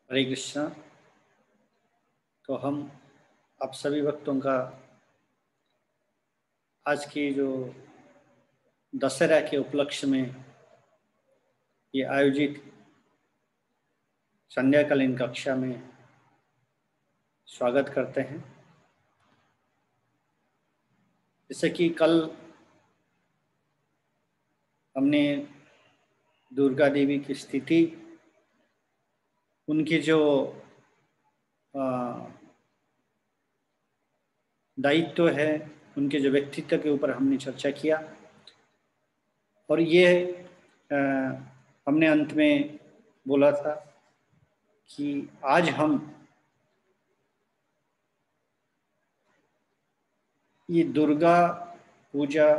हरे कृष्णा। तो हम आप सभी भक्तों का आज की जो दशहरा के उपलक्ष्य में ये आयोजित संध्याकालीन कक्षा में स्वागत करते हैं। जैसे कि कल हमने दुर्गा देवी की स्थिति, उनकी जो दायित्व है, उनके जो व्यक्तित्व के ऊपर हमने चर्चा किया और ये हमने अंत में बोला था कि आज हम ये दुर्गा पूजा,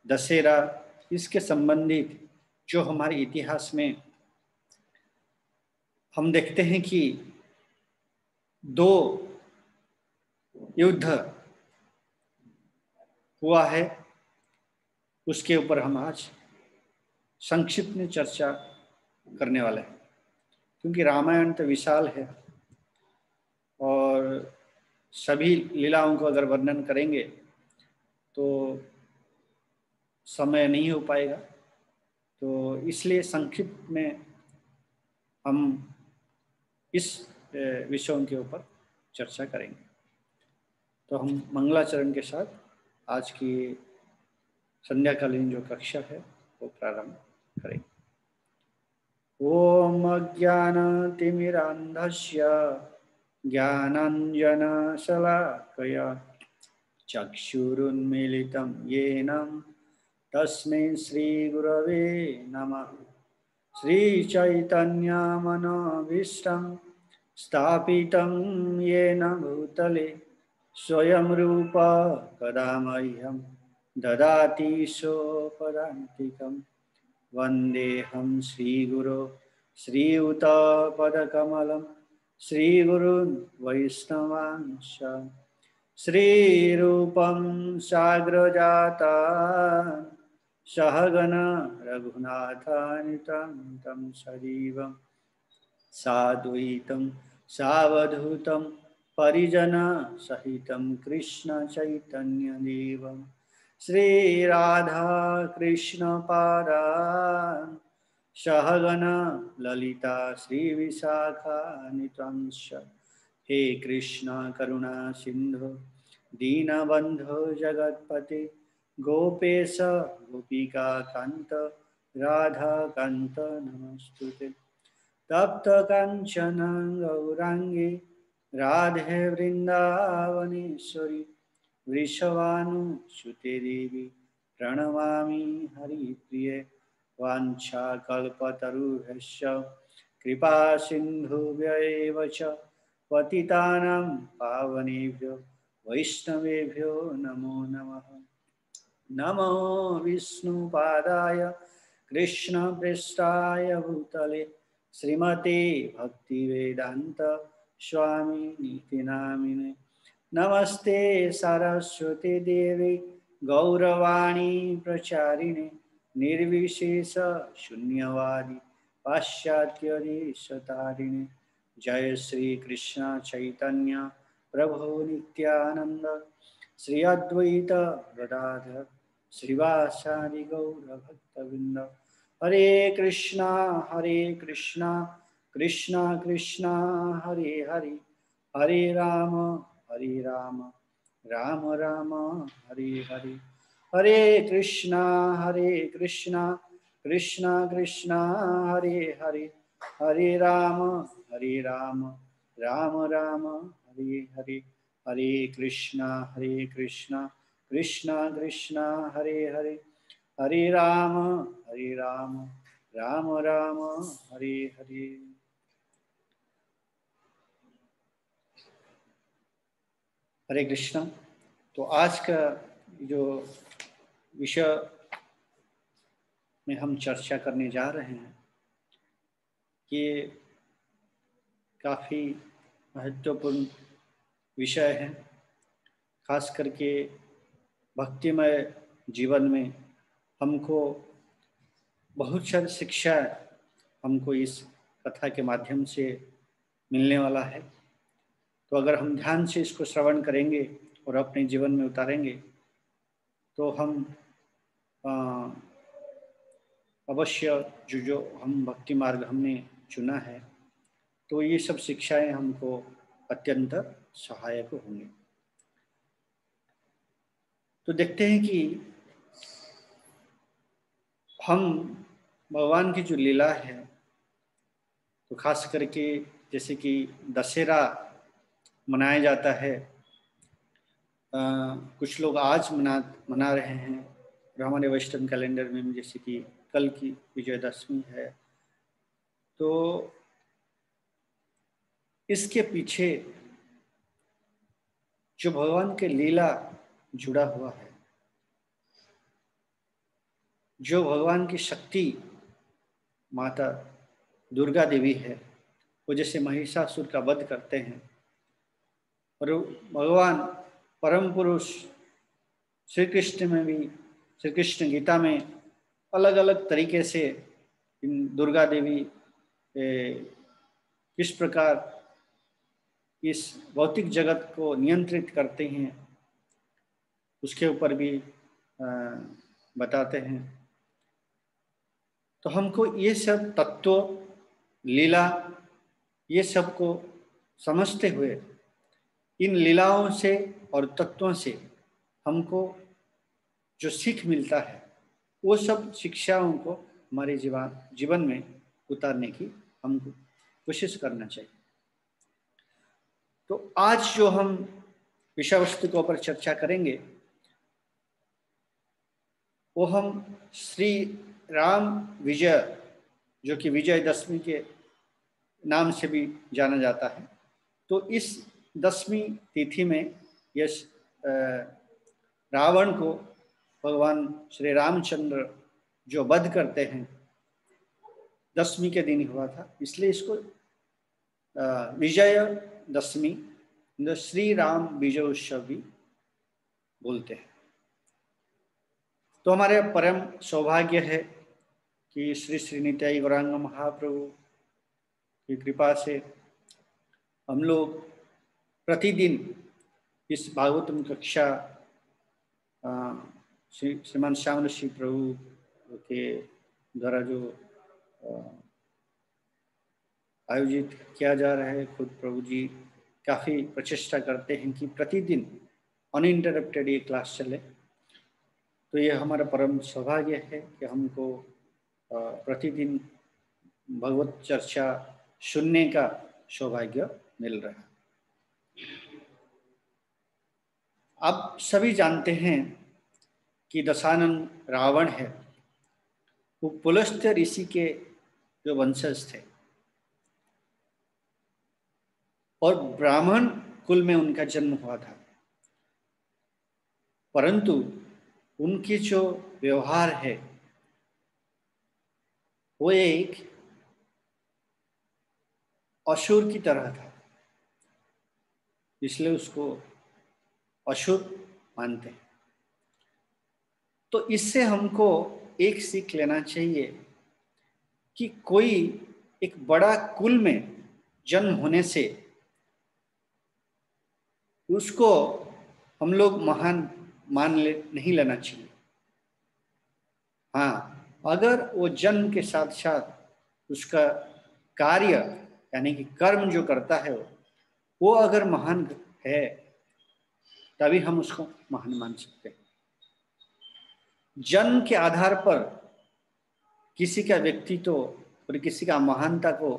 दशहरा, इसके संबंधित जो हमारे इतिहास में हम देखते हैं कि दो युद्ध हुआ है, उसके ऊपर हम आज संक्षिप्त में चर्चा करने वाले हैं। क्योंकि रामायण तो विशाल है और सभी लीलाओं को अगर वर्णन करेंगे तो समय नहीं हो पाएगा। तो इसलिए संक्षिप्त में हम इस विषयों के ऊपर चर्चा करेंगे। तो हम मंगलाचरण के साथ आज की संध्याकालीन जो कक्षा है वो प्रारंभ करेंगे। ओम अज्ञानतिमिरान्धस्य ज्ञानाञ्जनशलाकया चक्षुरुन्मीलितं येन तस्मै श्रीगुरवे नमः। श्रीचैतन्यमनोभीष्टं स्थापितं येन भूतले स्वयं रूप कदा मह्यं ददाति स्वपदान्तिकं। वन्देऽहं श्रीगुरो श्रीयुतपदकमलं श्रीगुरून् वैष्णवांश्च। श्रीरूपं साग्रजातं सहगण रघुनाथान्वितं तं सजीवं साद्वैतं सावधूतं परिजनसहितं कृष्णचैतन्यदेवं श्रीराधा कृष्णपादान् सहगण ललिता श्रीविशाखान्वितांश्च। हे कृष्ण करुणा सिंधु दीनबंधु जगत्पते गोपेश गोपिका कांत राधा कांत नमस्तुते। तप्त कांचन गौरांगी राधे वृंदावनेश्वरी वृषभानुसुते देवी प्रणमामि हरिप्रिये। वाञ्छाकल्पतरुभ्यश्च कृपा सिन्धुभ्यैव च पतितानां पावनेभ्यो वैष्णवेभ्यो नमो नमः। नमो विष्णुपादाय कृष्णप्रेष्ठाय भूतले श्रीमते भक्तिवेदांत स्वामिनिति नामिने। नमस्ते सरस्वती देवी गौरवाणी प्रचारिणे निर्विशेष शून्यवादी पाश्चात्य देशतारिणे। जय श्री कृष्ण चैतन्य प्रभु नित्यानंद श्री अद्वैत गदाधर श्रीवासादि गौर भक्तवृंद। हरे कृष्णा कृष्णा कृष्णा हरे हरे, हरे राम राम राम हरे हरे। हरे कृष्णा कृष्णा कृष्णा हरे हरे, हरे राम राम राम हरे हरे। हरे कृष्णा कृष्णा कृष्णा हरे हरे, हरे राम राम राम हरे हरे। हरे कृष्णा। तो आज का जो विषय में हम चर्चा करने जा रहे हैं ये काफ़ी महत्वपूर्ण विषय है। खास करके भक्तिमय जीवन में हमको बहुत सारी शिक्षा हमको इस कथा के माध्यम से मिलने वाला है। तो अगर हम ध्यान से इसको श्रवण करेंगे और अपने जीवन में उतारेंगे तो हम अवश्य जो हम भक्ति मार्ग हमने चुना है तो ये सब शिक्षाएं हमको अत्यंत सहायक होंगी। तो देखते हैं कि हम भगवान की जो लीला है तो खास करके जैसे कि दशहरा मनाया जाता है, कुछ लोग आज मना रहे हैं और हमारे वेस्टर्न कैलेंडर में जैसे कि कल की विजयदशमी है। तो इसके पीछे जो भगवान के लीला जुड़ा हुआ है, जो भगवान की शक्ति माता दुर्गा देवी है, वो जैसे महिषासुर का वध करते हैं और भगवान परम पुरुष श्री कृष्ण में भी, श्री कृष्ण गीता में अलग अलग तरीके से इन दुर्गा देवी किस प्रकार इस भौतिक जगत को नियंत्रित करते हैं उसके ऊपर भी बताते हैं। तो हमको ये सब तत्व, लीला, ये सब को समझते हुए इन लीलाओं से और तत्वों से हमको जो सीख मिलता है वो सब शिक्षाओं को हमारे जीवन में उतारने की हमको कोशिश करना चाहिए। तो आज जो हम विषय वस्तु के ऊपर चर्चा करेंगे वो हम श्री राम विजय, जो कि विजयदशमी के नाम से भी जाना जाता है, तो इस दशमी तिथि में यश रावण को भगवान श्री रामचंद्र जो वध करते हैं दशमी के दिन हुआ था, इसलिए इसको विजय दशमी, श्री राम विजय उत्सव भी बोलते हैं। तो हमारे परम सौभाग्य है कि श्री श्री नित्याई गौरांग महाप्रभु की कृपा से हम लोग प्रतिदिन इस भागवतम कक्षा श्रीमान श्याम ऋषि प्रभु के द्वारा जो आयोजित किया जा रहा है, खुद प्रभु जी काफ़ी प्रचेष्टा करते हैं कि प्रतिदिन अनइंटरप्टेड ये क्लास चले। तो ये हमारा परम सौभाग्य है कि हमको प्रतिदिन भगवत चर्चा सुनने का सौभाग्य मिल रहा है। आप सभी जानते हैं कि दशानन रावण है वो पुलस्त्य ऋषि के जो वंशज थे और ब्राह्मण कुल में उनका जन्म हुआ था, परंतु उनकी जो व्यवहार है वो एक असुर की तरह था, इसलिए उसको असुर मानते हैं। तो इससे हमको एक सीख लेना चाहिए कि कोई एक बड़ा कुल में जन्म होने से उसको हम लोग महान नहीं लेना चाहिए। हाँ, अगर वो जन्म के साथ साथ उसका कार्य यानी कि कर्म जो करता है वो अगर महान है तभी हम उसको महान मान सकते हैं। जन्म के आधार पर किसी का व्यक्तित्व और किसी का महानता को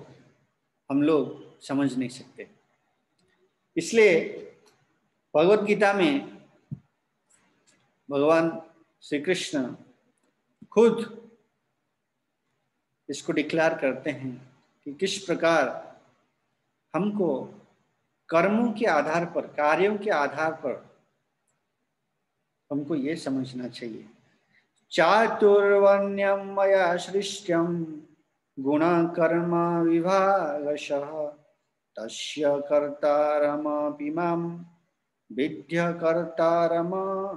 हम लोग समझ नहीं सकते। इसलिए भगवत गीता में भगवान श्री कृष्ण खुद इसको डिक्लेयर करते हैं कि किस प्रकार हमको कर्मों के आधार पर, कार्यों के आधार पर हमको ये समझना चाहिए, चातुर्वर्ण्यम मया सृष्टम गुण कर्म विभागशः तस्य कर्तारमपि मां विद्य कर्तारमव्ययम्।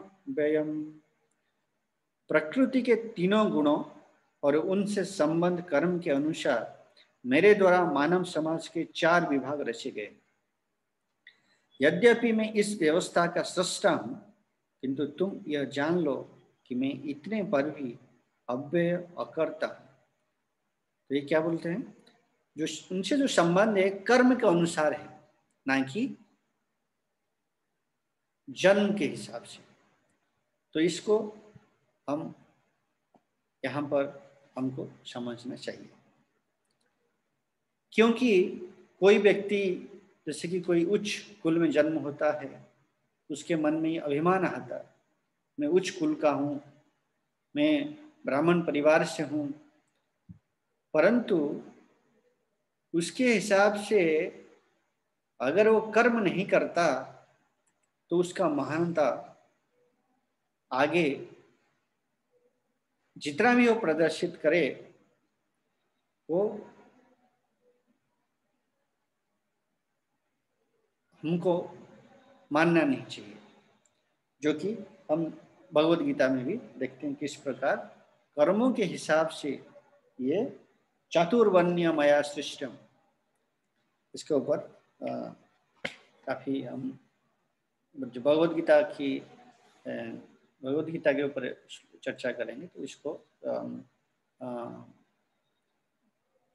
प्रकृति के तीनों गुणों और उनसे संबंध कर्म के अनुसार मेरे द्वारा मानव समाज के 4 विभाग रचे गए। यद्यपि मैं इस व्यवस्था का सृष्टा हूँ, किंतु तुम यह जान लो कि मैं इतने पर भी अव्यय अकर्ता हूँ। तो ये क्या बोलते हैं, जो उनसे जो संबंध है कर्म के अनुसार है, ना कि जन्म के हिसाब से। तो इसको हम यहाँ पर हमको समझना चाहिए, क्योंकि कोई व्यक्ति जैसे कि कोई उच्च कुल में जन्म होता है, उसके मन में ये अभिमान आता है, मैं उच्च कुल का हूँ, मैं ब्राह्मण परिवार से हूँ, परंतु उसके हिसाब से अगर वो कर्म नहीं करता तो उसका महानता आगे जितना भी वो प्रदर्शित करे वो हमको मानना नहीं चाहिए, जो कि हम भगवत गीता में भी देखते हैं किस प्रकार कर्मों के हिसाब से ये चातुर्वर्ण्य मया सृष्टम, इसके ऊपर काफी हम जो भगवत गीता के ऊपर चर्चा करेंगे तो इसको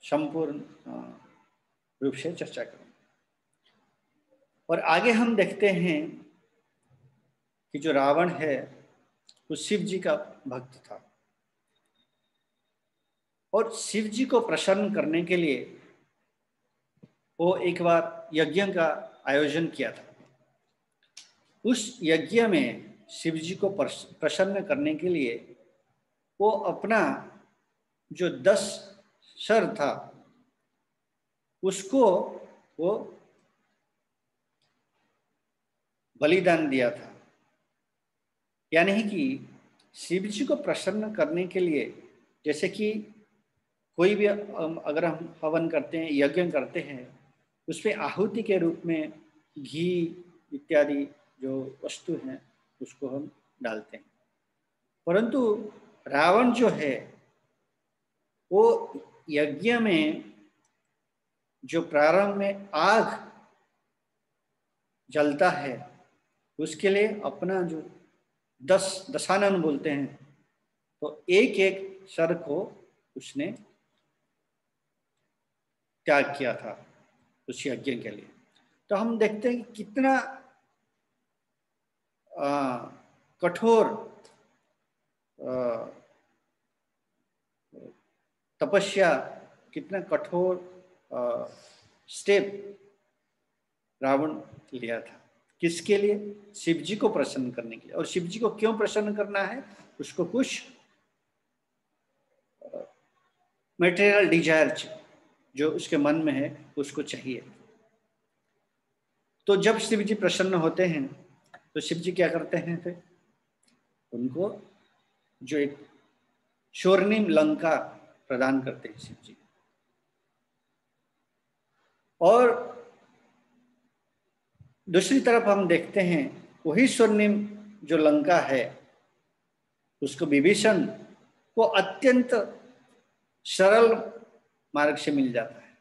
संपूर्ण रूप से चर्चा करेंगे। और आगे हम देखते हैं कि जो रावण है वो शिव जी का भक्त था, और शिव जी को प्रसन्न करने के लिए वो एक बार यज्ञ का आयोजन किया था। उस यज्ञ में शिव जी को प्रसन्न करने के लिए वो अपना जो 10 सर था उसको वो बलिदान दिया था। यानी कि शिव जी को प्रसन्न करने के लिए, जैसे कि कोई भी अगर हम हवन करते हैं, यज्ञ करते हैं, उसमें आहुति के रूप में घी इत्यादि जो वस्तु हैं उसको हम डालते हैं। परंतु रावण जो है वो यज्ञ में जो प्रारंभ में आग जलता है उसके लिए अपना जो दशानन बोलते हैं, तो एक एक सर को उसने त्याग किया था उस यज्ञ के लिए। तो हम देखते हैं कि कितना कठोर तपस्या, कितना कठोर स्टेप रावण लिया था। किसके लिए? शिव जी को प्रसन्न करने के लिए। और शिव जी को क्यों प्रसन्न करना है? उसको कुछ मटेरियल डिजायर जो उसके मन में है उसको चाहिए। तो जब शिव जी प्रसन्न होते हैं तो शिव जी क्या करते हैं, फिर उनको जो एक स्वर्णिम लंका प्रदान करते हैं शिव जी। और दूसरी तरफ हम देखते हैं वही स्वर्णिम जो लंका है उसको विभीषण को अत्यंत सरल मार्ग से मिल जाता है।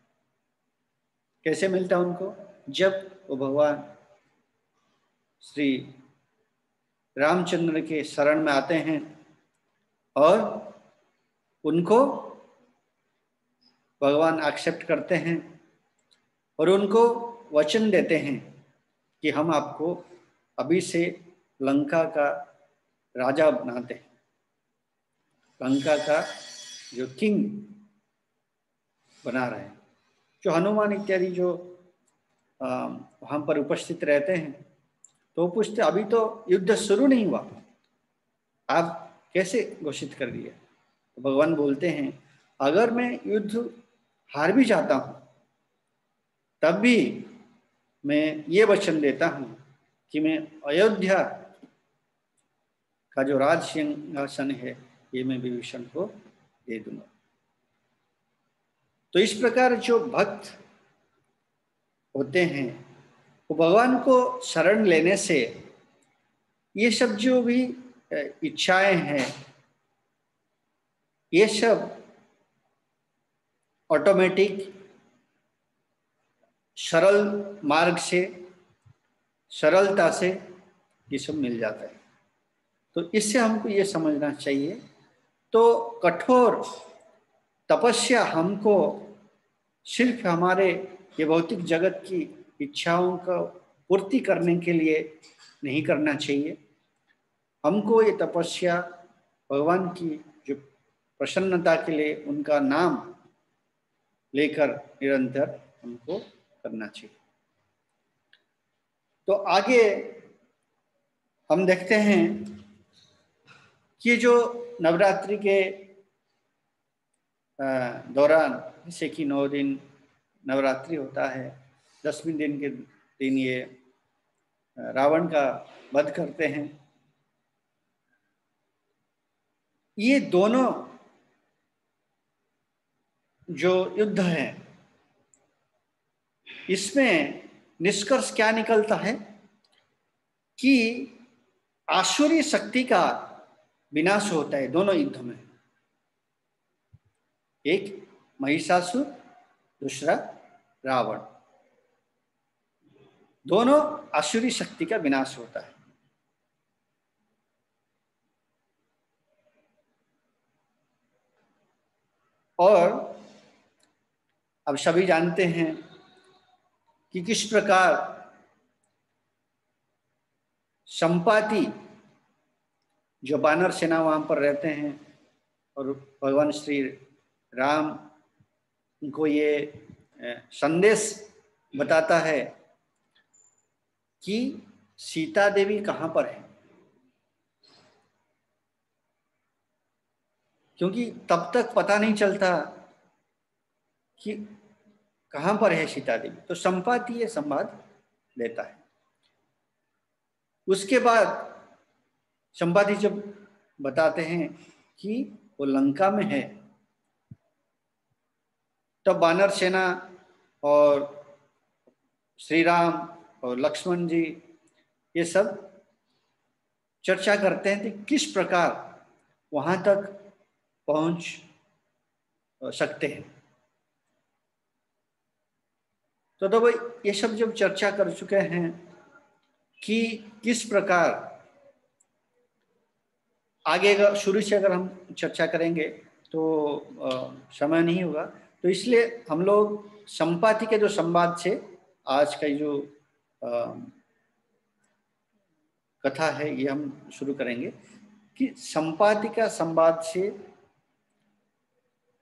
कैसे मिलता है उनको? जब वो भगवान श्री रामचंद्र के शरण में आते हैं और उनको भगवान एक्सेप्ट करते हैं और उनको वचन देते हैं कि हम आपको अभी से लंका का राजा बनाते हैं, लंका का जो किंग बना रहे हैं। जो हनुमान इत्यादि जो वहाँ पर उपस्थित रहते हैं तो पूछते अभी तो युद्ध शुरू नहीं हुआ, आप कैसे घोषित कर दिए? तो भगवान बोलते हैं अगर मैं युद्ध हार भी जाता हूँ तब भी मैं ये वचन देता हूँ कि मैं अयोध्या का जो राज सिंहासन है ये मैं विभीषण को दे दूंगा। तो इस प्रकार जो भक्त होते हैं वो भगवान को शरण लेने से ये सब जो भी इच्छाएं हैं ये सब ऑटोमेटिक सरल मार्ग से, सरलता से ये सब मिल जाता है। तो इससे हमको ये समझना चाहिए, तो कठोर तपस्या हमको सिर्फ हमारे ये भौतिक जगत की इच्छाओं का पूर्ति करने के लिए नहीं करना चाहिए। हमको ये तपस्या भगवान की जो प्रसन्नता के लिए उनका नाम लेकर निरंतर हमको करना चाहिए। तो आगे हम देखते हैं कि जो नवरात्रि के दौरान, जैसे कि 9 दिन नवरात्रि होता है, 10वें दिन के दिन ये रावण का वध करते हैं। ये दोनों जो युद्ध है, इसमें निष्कर्ष क्या निकलता है कि आसुरी शक्ति का विनाश होता है दोनों युद्ध में। एक महिषासुर, दूसरा रावण, दोनों आसुरी शक्ति का विनाश होता है। और अब सभी जानते हैं कि किस प्रकार संपाति जो वानर सेना वहां पर रहते हैं और भगवान श्री राम को ये संदेश बताता है कि सीता देवी कहाँ पर है, क्योंकि तब तक पता नहीं चलता कि कहाँ पर है सीता देवी। तो संपाति ये संवाद देता है। उसके बाद संपाति जब बताते हैं कि वो लंका में है, तब वानर सेना और श्री राम और लक्ष्मण जी ये सब चर्चा करते हैं कि किस प्रकार वहां तक पहुंच सकते हैं। तो भाई ये सब जब चर्चा कर चुके हैं कि किस प्रकार आगे का शुरू से अगर हम चर्चा करेंगे तो समय नहीं होगा, तो इसलिए हम लोग संपाति के जो संवाद से आज का जो कथा है ये हम शुरू करेंगे कि संपाति का संवाद से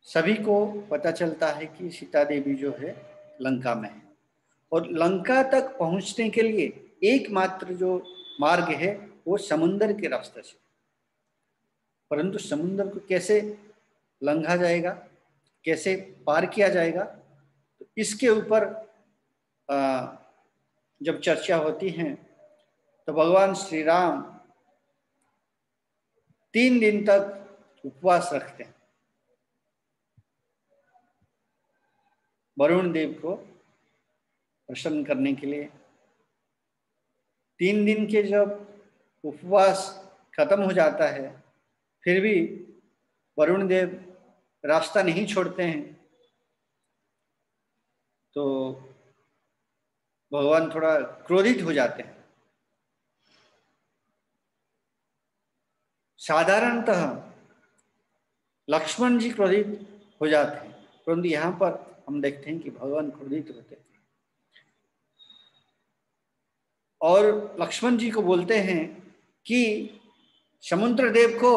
सभी को पता चलता है कि सीता देवी जो है लंका में है, और लंका तक पहुंचने के लिए एकमात्र जो मार्ग है वो समुद्र के रास्ते से। परंतु समुद्र को कैसे लंघा जाएगा, कैसे पार किया जाएगा, तो इसके ऊपर जब चर्चा होती है तो भगवान श्री राम 3 दिन तक उपवास रखते हैं वरुण देव को प्रसन्न करने के लिए। 3 दिन के जब उपवास खत्म हो जाता है, फिर भी वरुण देव रास्ता नहीं छोड़ते हैं, तो भगवान थोड़ा क्रोधित हो जाते हैं। साधारणतः लक्ष्मण जी क्रोधित हो जाते हैं, परंतु यहाँ पर हम देखते हैं कि भगवान क्रोधित होते हैं और लक्ष्मण जी को बोलते हैं कि समुद्र देव को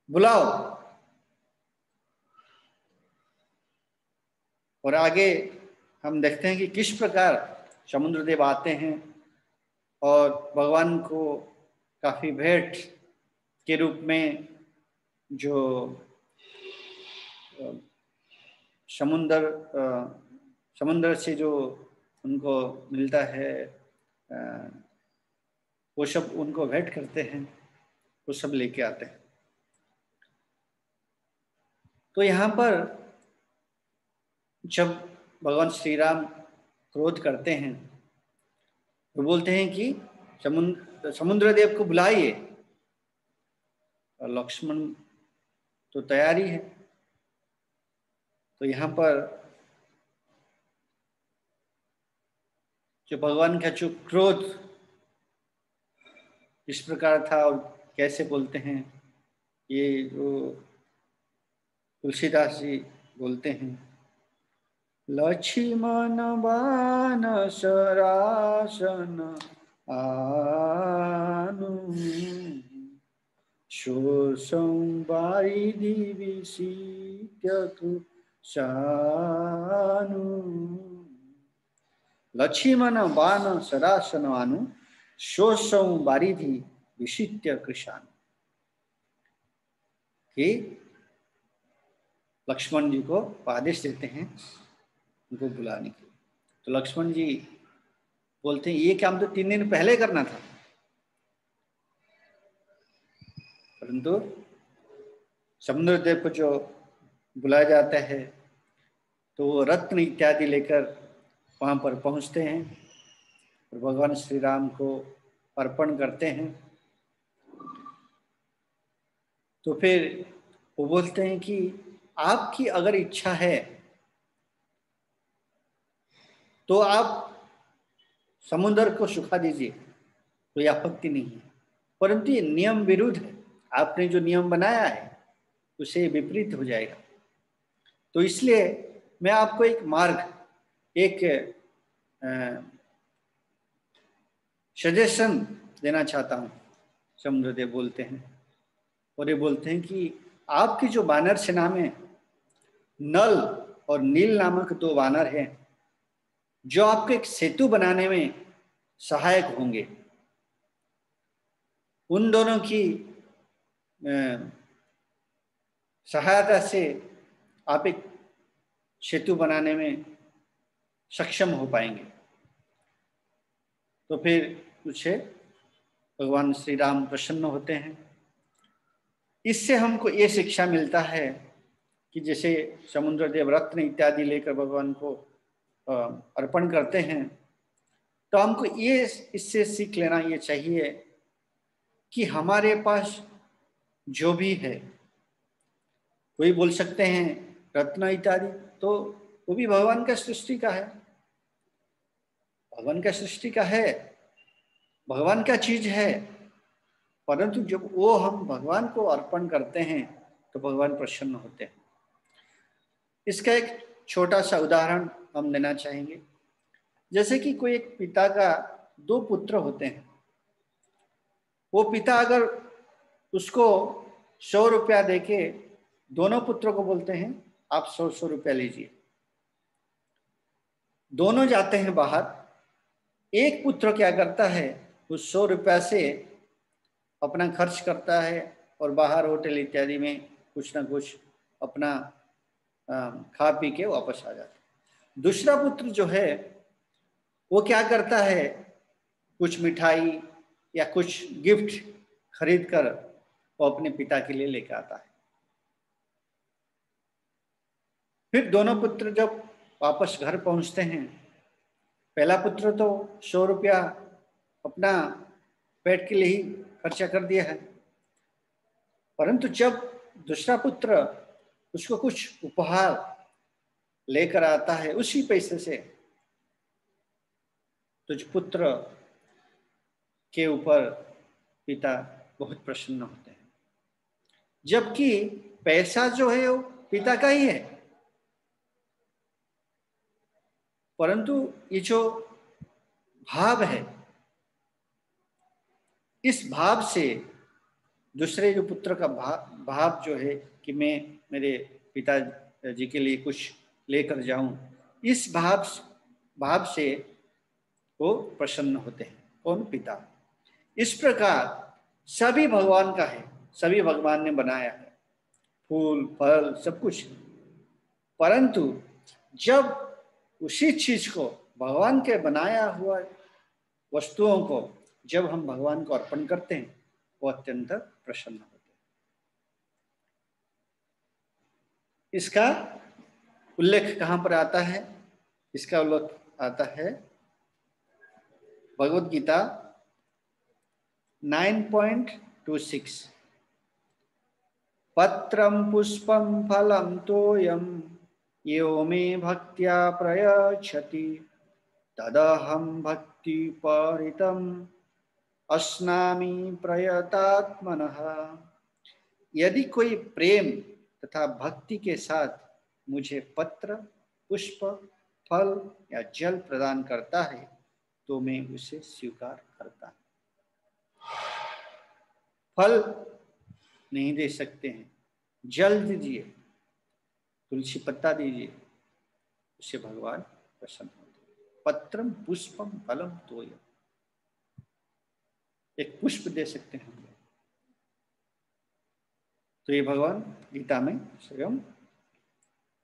बुलाओ। और आगे हम देखते हैं कि किस प्रकार समुद्र देव आते हैं और भगवान को काफी भेंट के रूप में जो समुद्र से जो उनको मिलता है वो सब उनको भेंट करते हैं, वो सब लेके आते हैं। तो यहाँ पर जब भगवान श्री राम क्रोध करते हैं तो बोलते हैं कि समुद्र देव को बुलाइए, और लक्ष्मण तो तैयारी है। तो यहाँ पर जो भगवान का जो क्रोध इस प्रकार था और कैसे बोलते हैं, ये जो तुलसीदास जी बोलते हैं, लक्ष्मण बाण सरासन आनु शोषं वारिधि विषित्य कृशानु। लक्ष्मण बाण सरासन आनु शोषं वारिधि विषित्य कृशानु। कि लक्ष्मण जी को आदेश देते हैं उनको बुलाने के लिए। तो लक्ष्मण जी बोलते हैं ये काम तो 3 दिन पहले करना था, परंतु समुद्रदेव को जो बुलाया जाता है तो वो रत्न इत्यादि लेकर वहां पर पहुंचते हैं और भगवान श्री राम को अर्पण करते हैं। तो फिर वो बोलते हैं कि आपकी अगर इच्छा है तो आप समुद्र को सुखा दीजिए, कोई आपत्ति नहीं है, परंतु ये नियम विरुद्ध है, आपने जो नियम बनाया है उसे विपरीत हो जाएगा। तो इसलिए मैं आपको एक मार्ग, एक सजेशन देना चाहता हूँ, समुद्रदेव बोलते हैं। और ये बोलते हैं कि आपकी जो वानर सेना में नल और नील नामक 2 वानर हैं जो आपको एक सेतु बनाने में सहायक होंगे, उन दोनों की सहायता से आप एक सेतु बनाने में सक्षम हो पाएंगे। तो फिर उसे भगवान श्री राम प्रसन्न होते हैं। इससे हमको ये शिक्षा मिलता है कि जैसे समुद्रदेव रत्न इत्यादि लेकर भगवान को अर्पण करते हैं, तो हमको ये इससे सीख लेना ये चाहिए कि हमारे पास जो भी है, कोई बोल सकते हैं रत्न इत्यादि, तो वो भी भगवान का सृष्टि का है, भगवान का सृष्टि का है, भगवान का चीज है, परंतु जब वो हम भगवान को अर्पण करते हैं तो भगवान प्रसन्न होते हैं। इसका एक छोटा सा उदाहरण हम देना चाहेंगे। जैसे कि कोई एक पिता का 2 पुत्र होते हैं, वो पिता अगर उसको 100 रुपया देके दोनों पुत्रों को बोलते हैं आप 100 रुपया लीजिए, दोनों जाते हैं बाहर, एक पुत्र क्या करता है उस 100 रुपया से अपना खर्च करता है और बाहर होटल इत्यादि में कुछ ना कुछ अपना खा पी के वापस आ जाता है। दूसरा पुत्र जो है वो क्या करता है, कुछ मिठाई या कुछ गिफ्ट खरीद कर वो अपने पिता के लिए लेकर आता है। फिर दोनों पुत्र जब वापस घर पहुंचते हैं, पहला पुत्र तो 100 रुपया अपना पेट के लिए ही खर्चा कर दिया है, परंतु जब दूसरा पुत्र उसको कुछ उपहार लेकर आता है उसी पैसे से, तो जो पुत्र के ऊपर पिता बहुत प्रसन्न होते हैं, जबकि पैसा जो है वो पिता का ही है, परंतु ये जो भाव है, इस भाव से दूसरे जो पुत्र का भाव जो है कि मैं मेरे पिताजी के लिए कुछ लेकर जाऊं, इस भाव से वो प्रसन्न होते हैं। कौन? पिता। इस प्रकार सभी भगवान का है, सभी भगवान ने बनाया है, फूल फल सब कुछ, परंतु जब उसी चीज को, भगवान के बनाया हुआ वस्तुओं को जब हम भगवान को अर्पण करते हैं वो अत्यंत प्रसन्न होते हैं। इसका उल्लेख कहां पर आता है? इसका उल्लेख आता है भगवद गीता 9.26। पत्रं पुष्पं फलं तोयं यो मे भक्त्या प्रयच्छति तदहं भक्तिपरितम् अस्नामि प्रयतात्मनः। यदि कोई प्रेम तथा भक्ति के साथ मुझे पत्र, पुष्प, फल या जल प्रदान करता है तो मैं उसे स्वीकार करता हूं। फल नहीं दे सकते हैं, जल दीजिए, तुलसी पत्ता दीजिए, उससे भगवान प्रसन्न होते हैं। पत्रम पुष्पम फलम तोयम, एक पुष्प दे सकते हैं हम लोग, तो ये भगवान गीता में स्वयं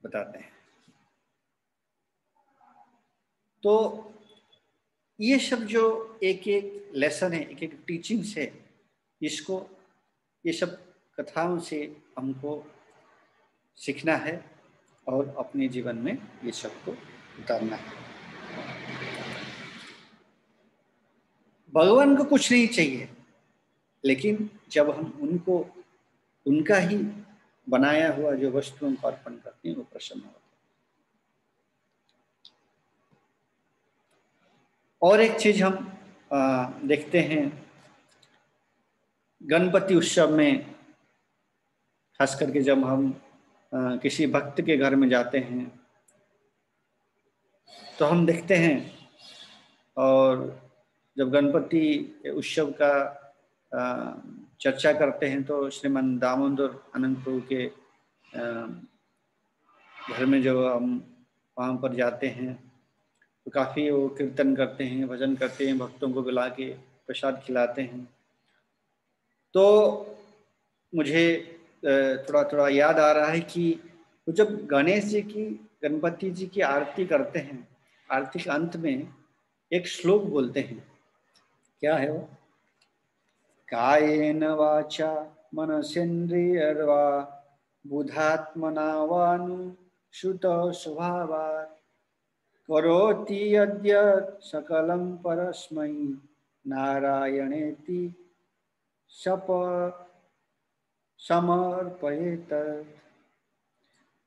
बताते हैं। तो ये सब जो एक एक लेसन है, एक एक टीचिंग्स है, इसको ये सब कथाओं से हमको सीखना है और अपने जीवन में ये सबको उतारना है। भगवान को कुछ नहीं चाहिए, लेकिन जब हम उनको उनका ही बनाया हुआ जो वस्तुओं को अर्पण करते हैं वो प्रसन्न होते हैं। और एक चीज हम देखते हैं गणपति उत्सव में, खास करके जब हम किसी भक्त के घर में जाते हैं तो हम देखते हैं, और जब गणपति उत्सव का चर्चा करते हैं तो श्रीमन दामोदर आनंद प्रभु के घर में जब हम वहाँ पर जाते हैं तो काफ़ी वो कीर्तन करते हैं, भजन करते हैं, भक्तों को बुला के प्रसाद खिलाते हैं। तो मुझे थोड़ा थोड़ा याद आ रहा है कि वो जब गणेश जी की, गणपति जी की आरती करते हैं, आरती के अंत में एक श्लोक बोलते हैं। क्या है वो? कायेन वाचा मनसेन्द्रियर्वा बुधात्मना वानुसुत स्वभावात् करोति यद्यत् सकलं परस्मै नारायणेति समर्पयेत।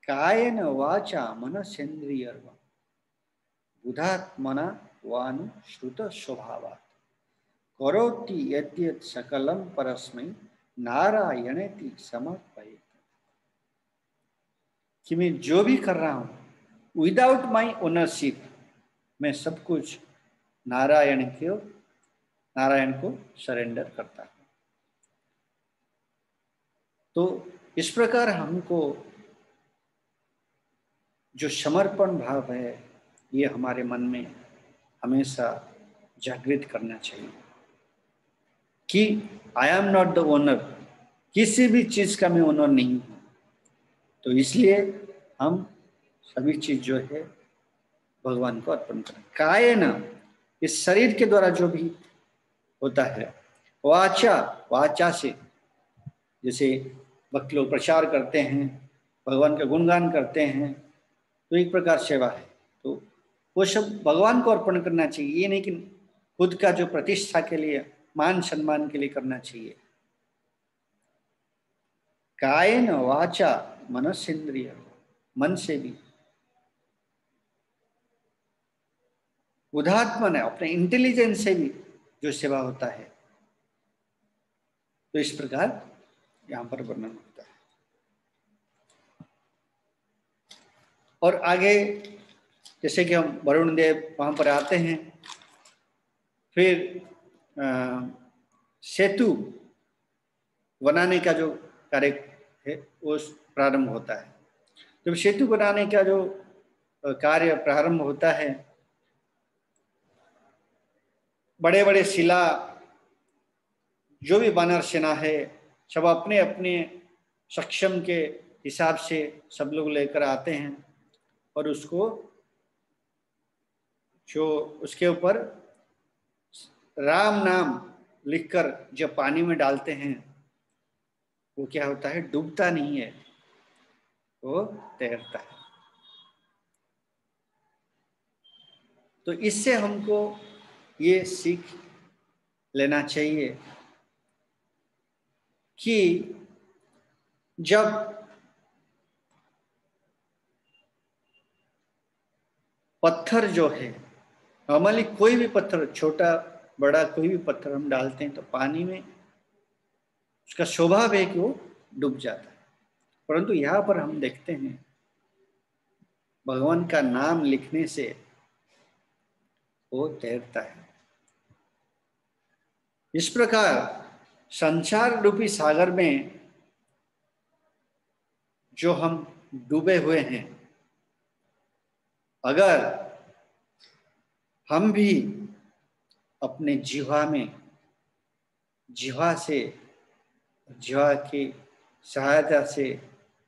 कायेन वाचा मनसेन्द्रियर्वा बुधात्मना वानुसुत स्वभावात् करोति यद्यत् सकलं परस्मै नारायणेति समर्पयेत। कि मैं जो भी कर रहा हूं विदाउट माई ओनरशिप, मैं सब कुछ नारायण को सरेंडर करता हूं। तो इस प्रकार हमको जो समर्पण भाव है ये हमारे मन में हमेशा जागृत करना चाहिए कि I am not the owner, किसी भी चीज का मैं ओनर नहीं हूं। तो इसलिए हम सभी चीज जो है भगवान को अर्पण करें। कायेन, इस शरीर के द्वारा जो भी होता है, वाचा, वाचा से जैसे भक्त लोग प्रचार करते हैं, भगवान का गुणगान करते हैं, तो एक प्रकार सेवा है। तो वो सब भगवान को अर्पण करना चाहिए, ये नहीं कि खुद का जो प्रतिष्ठा के लिए, मान सम्मान के लिए करना चाहिए। कायेन वाचा मनसेन्द्रिय, मन से भी, बुधात्मन है, अपने इंटेलिजेंस से भी जो सेवा होता है। तो इस प्रकार यहां पर वर्णन होता है। और आगे जैसे कि हम वरुण देव वहां पर आते हैं, फिर सेतु बनाने का जो कार्य है वो प्रारंभ होता है। जब सेतु बनाने का जो कार्य प्रारंभ होता है, बड़े बड़े शिला जो भी वानर सेना है सब अपने अपने सक्षम के हिसाब से सब लोग लेकर आते हैं, और उसको जो उसके ऊपर राम नाम लिखकर जब पानी में डालते हैं, वो क्या होता है, डूबता नहीं है, वो तैरता है। तो इससे हमको ये सीख लेना चाहिए कि जब पत्थर जो है नॉर्मली कोई भी पत्थर, छोटा बड़ा कोई भी पत्थर हम डालते हैं तो पानी में उसका स्वभाव है कि वो डूब जाता है, परंतु यहाँ पर हम देखते हैं भगवान का नाम लिखने से वो तैरता है। इस प्रकार संसार रूपी सागर में जो हम डूबे हुए हैं, अगर हम भी अपने जीवा की सहायता से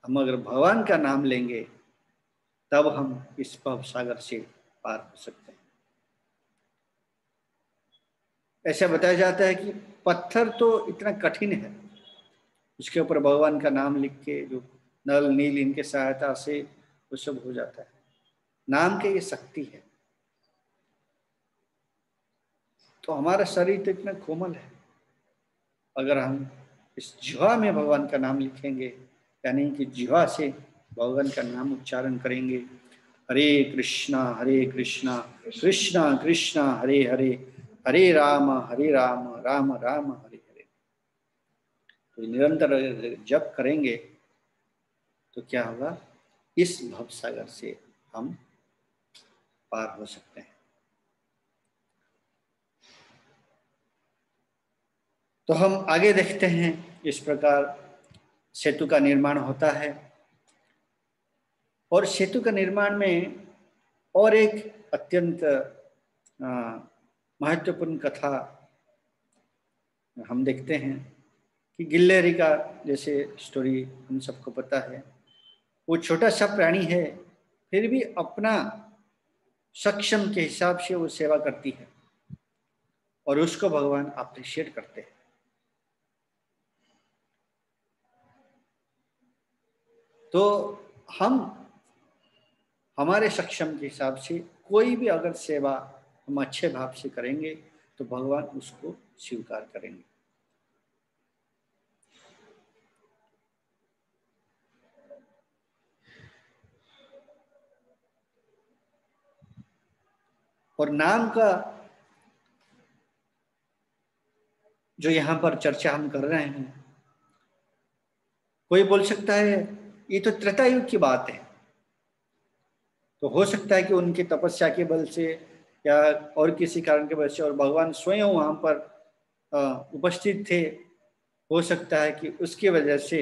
हम अगर भगवान का नाम लेंगे, तब हम इस भव सागर से पार हो सकते हैं। ऐसा बताया जाता है कि पत्थर तो इतना कठिन है, उसके ऊपर भगवान का नाम लिख के जो नल नील इनके सहायता से वो सब हो जाता है। नाम की ये शक्ति है। तो हमारा शरीर तो इतना कोमल है, अगर हम इस जिह्वा में भगवान का नाम लिखेंगे, यानी कि जिह्वा से भगवान का नाम उच्चारण करेंगे, हरे कृष्णा कृष्णा कृष्णा हरे हरे, हरे राम राम राम हरे हरे, तो निरंतर जप करेंगे तो क्या होगा, इस भवसागर से हम पार हो सकते हैं। तो हम आगे देखते हैं, इस प्रकार सेतु का निर्माण होता है। और सेतु का निर्माण में और एक अत्यंत महत्वपूर्ण कथा हम देखते हैं कि गिल्लेरी का जैसे स्टोरी हम सबको पता है। वो छोटा सा प्राणी है, फिर भी अपना सक्षम के हिसाब से वो सेवा करती है और उसको भगवान अप्रिशिएट करते हैं। तो हम हमारे सक्षम के हिसाब से कोई भी अगर सेवा हम अच्छे भाव से करेंगे तो भगवान उसको स्वीकार करेंगे। और नाम का जो यहाँ पर चर्चा हम कर रहे हैं, कोई बोल सकता है ये तो त्रेता युग की बात है, तो हो सकता है कि उनकी तपस्या के बल से या और किसी कारण के वजह से, और भगवान स्वयं वहां पर उपस्थित थे, हो सकता है कि उसकी वजह से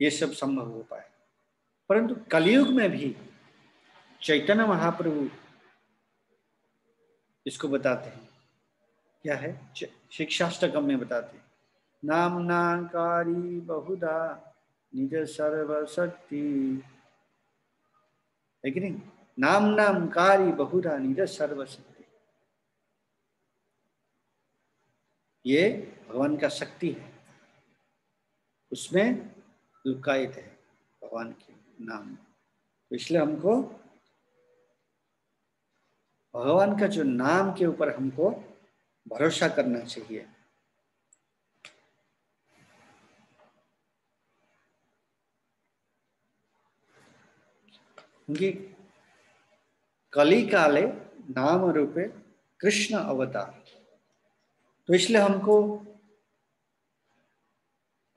ये सब संभव हो पाए। परंतु कलयुग में भी चैतन्य महाप्रभु इसको बताते हैं, क्या है, शिक्षाष्टकम में बताते हैं, नामनाकारी बहुधा निज सर्वशक्ति, है कि नहीं, नामकारी बहुधा निज सर्वशक्ति, ये भगवान का शक्ति है, उसमें लुकायित है भगवान के नाम। तो इसलिए हमको भगवान का जो नाम के ऊपर हमको भरोसा करना चाहिए। क्योंकि कली काले नाम रूपे कृष्ण अवतार, तो इसलिए हमको